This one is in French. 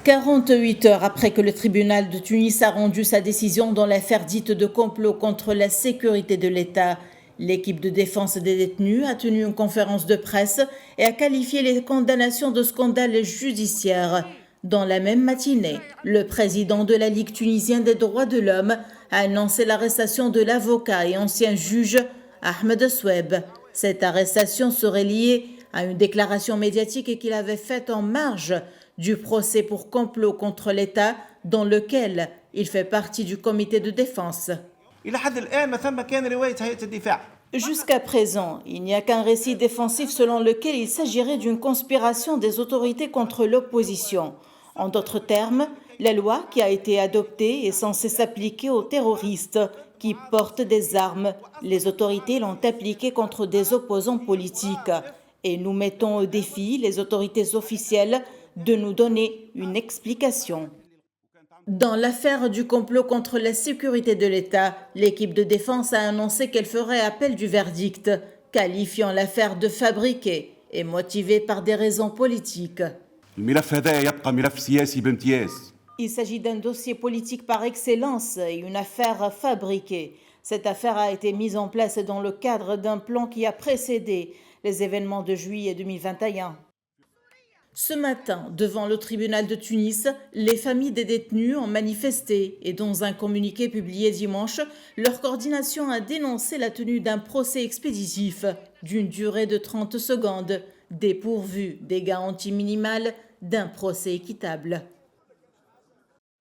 48 heures après que le tribunal de Tunis a rendu sa décision dans l'affaire dite de complot contre la sécurité de l'État, l'équipe de défense des détenus a tenu une conférence de presse et a qualifié les condamnations de scandale judiciaire. Dans la même matinée, le président de la Ligue tunisienne des droits de l'homme a annoncé l'arrestation de l'avocat et ancien juge Ahmed Sweb. Cette arrestation serait liée à une déclaration médiatique qu'il avait faite en marge du procès pour complot contre l'État dans lequel il fait partie du comité de défense. Jusqu'à présent, il n'y a qu'un récit défensif selon lequel il s'agirait d'une conspiration des autorités contre l'opposition. En d'autres termes, la loi qui a été adoptée est censée s'appliquer aux terroristes qui portent des armes. Les autorités l'ont appliquée contre des opposants politiques. Et nous mettons au défi les autorités officielles de nous donner une explication. Dans l'affaire du complot contre la sécurité de l'État, l'équipe de défense a annoncé qu'elle ferait appel du verdict, qualifiant l'affaire de fabriquée et motivée par des raisons politiques. Il s'agit d'un dossier politique par excellence et une affaire fabriquée. Cette affaire a été mise en place dans le cadre d'un plan qui a précédé les événements de juillet 2021. Ce matin, devant le tribunal de Tunis, les familles des détenus ont manifesté et dans un communiqué publié dimanche, leur coordination a dénoncé la tenue d'un procès expéditif d'une durée de 30 secondes, dépourvu des garanties minimales d'un procès équitable.